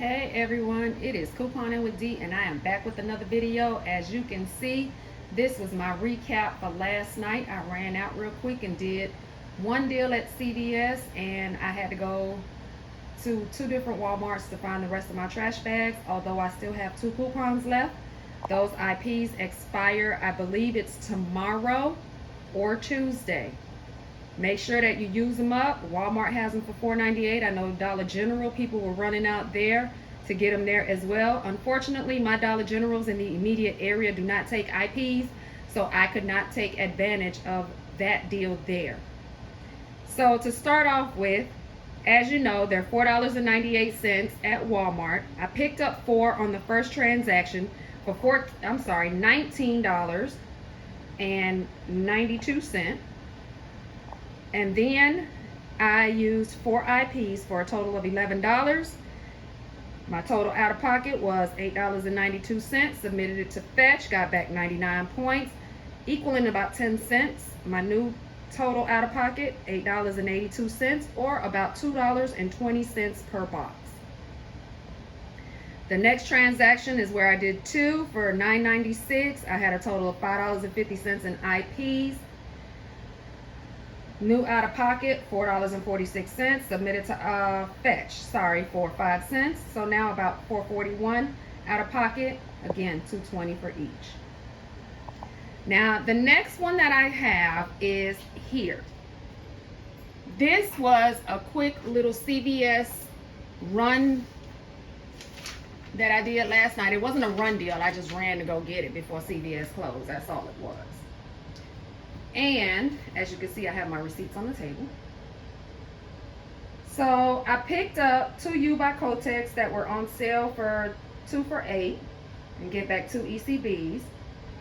Hey everyone, it is Couponing with D and I am back with another video. As you can see, this was my recap for last night. I ran out real quick and did one deal at CVS, and I had to go to two different Walmarts to find the rest of my trash bags, although I still have two coupons left. Those IPs expire, I believe it's tomorrow or Tuesday. Make sure that you use them up. Walmart has them for $4.98. I know Dollar General, people were running out there to get them there as well. Unfortunately, my Dollar Generals in the immediate area do not take IPs, so I could not take advantage of that deal there. So to start off with, as you know, they're $4.98 at Walmart. I picked up 4 on the first transaction for $19.92. And then I used 4 IPs for a total of $11. My total out of pocket was $8.92. Submitted it to Fetch, got back 99 points, equaling about 10 cents. My new total out of pocket, $8.82, or about $2.20 per box. The next transaction is where I did 2 for $9.96. I had a total of $5.50 in IPs. New out of pocket, $4.46. Submitted to Fetch, for 5 cents. So now about $4.41 out of pocket. Again, $2.20 for each. Now the next one that I have is here. This was a quick little CVS run that I did last night. It wasn't a run deal. I just ran to go get it before CVS closed. That's all it was. And as you can see, I have my receipts on the table. So I picked up 2 U by Kotex that were on sale for 2 for $8 and get back 2 ECBs.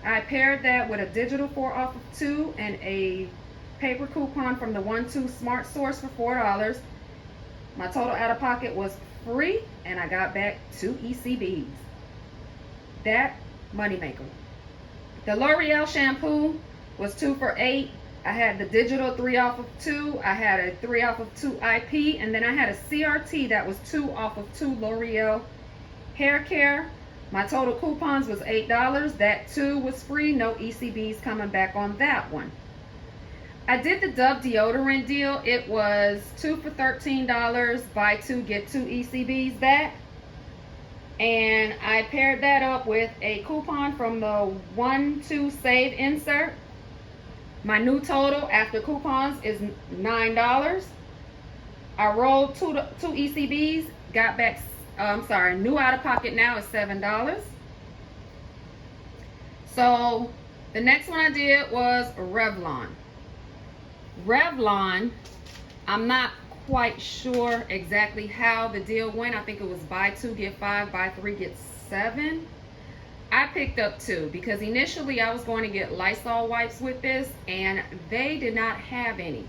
I paired that with a digital 4 off of 2 and a paper coupon from the 1-2 Smart Source for $4. My total out of pocket was free and I got back 2 ECBs. That moneymaker. The L'Oreal shampoo was 2 for $8. I had the digital 3 off of 2. I had a 3 off of 2 IP, and then I had a CRT that was 2 off of 2 L'Oreal hair care. My total coupons was $8. That 2 was free. No ECBs coming back on that one. I did the Dove deodorant deal. It was 2 for $13. Buy 2 get 2 ECBs back. And I paired that up with a coupon from the 1-2 Save insert. My new total after coupons is $9. I rolled 2 ECBs, got back, new out of pocket now is $7. So the next one I did was Revlon. Revlon, I'm not quite sure exactly how the deal went. I think it was buy 2 get 5, buy 3 get 7. I picked up 2 because initially I was going to get Lysol wipes with this and they did not have any.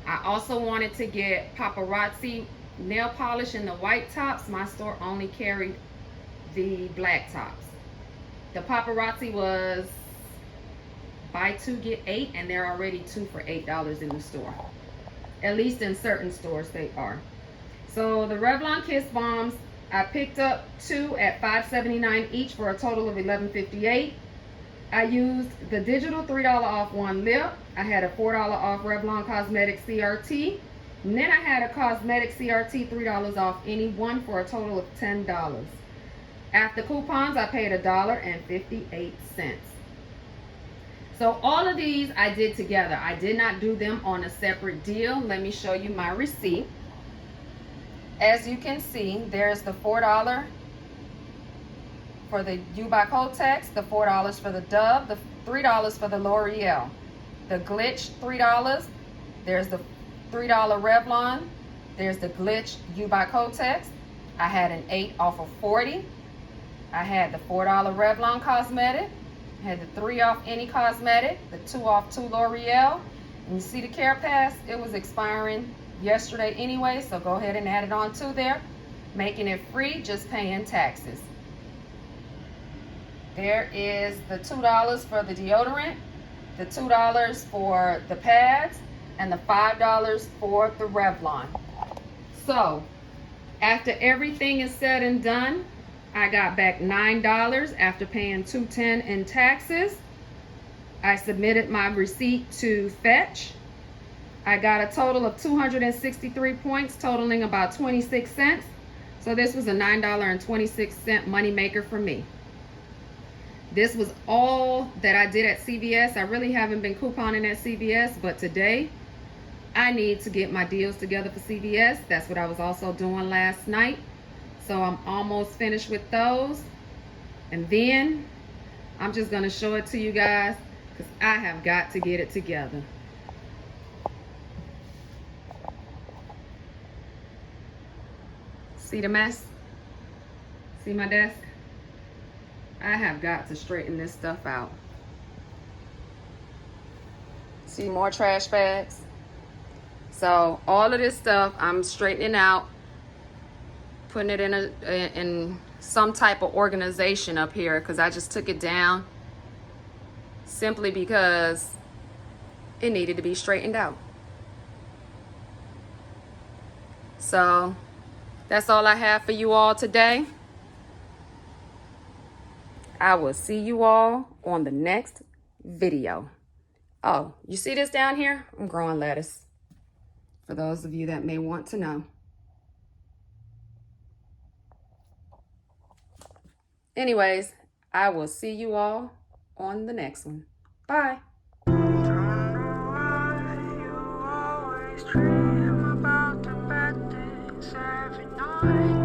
I also wanted to get Paparazzi nail polish in the white tops. My store only carried the black tops. The Paparazzi was buy 2 get 8 and they're already 2 for $8 in the store. At least in certain stores they are. So the Revlon Kiss Bombs, I picked up 2 at $5.79 each for a total of $11.58. I used the digital $3 off 1 lip. I had a $4 off Revlon Cosmetic CRT. And then I had a Cosmetic CRT $3 off any one for a total of $10. After coupons, I paid $1.58. So all of these I did together. I did not do them on a separate deal. Let me show you my receipt. As you can see, there's the $4 for the U by Kotex, the $4 for the Dove, the $3 for the L'Oreal, the Glitch $3, there's the $3 Revlon, there's the Glitch U by Kotex. I had an 8 off of 40. I had the $4 Revlon Cosmetic, I had the 3 off any cosmetic, the 2 off 2 L'Oreal. And you see the Care Pass, it was expiring yesterday anyway, so go ahead and add it on to there, making it free, just paying taxes. There is the $2 for the deodorant, the $2 for the pads, and the $5 for the Revlon. So After everything is said and done, I got back $9 after paying $210 in taxes. I submitted my receipt to Fetch. I got a total of 263 points, totaling about 26 cents. So this was a $9.26 moneymaker for me. This was all that I did at CVS. I really haven't been couponing at CVS, but today I need to get my deals together for CVS. That's what I was also doing last night. So I'm almost finished with those. And then I'm just gonna show it to you guys because I have got to get it together. See the mess? See my desk? I have got to straighten this stuff out. See more trash bags? So all of this stuff I'm straightening out, putting it in some type of organization up here because I just took it down simply because it needed to be straightened out. So that's all I have for you all today. I will see you all on the next video. Oh, you see this down here? I'm growing lettuce. For those of you that may want to know. Anyways, I will see you all on the next one. Bye. Dream about the bad things every night.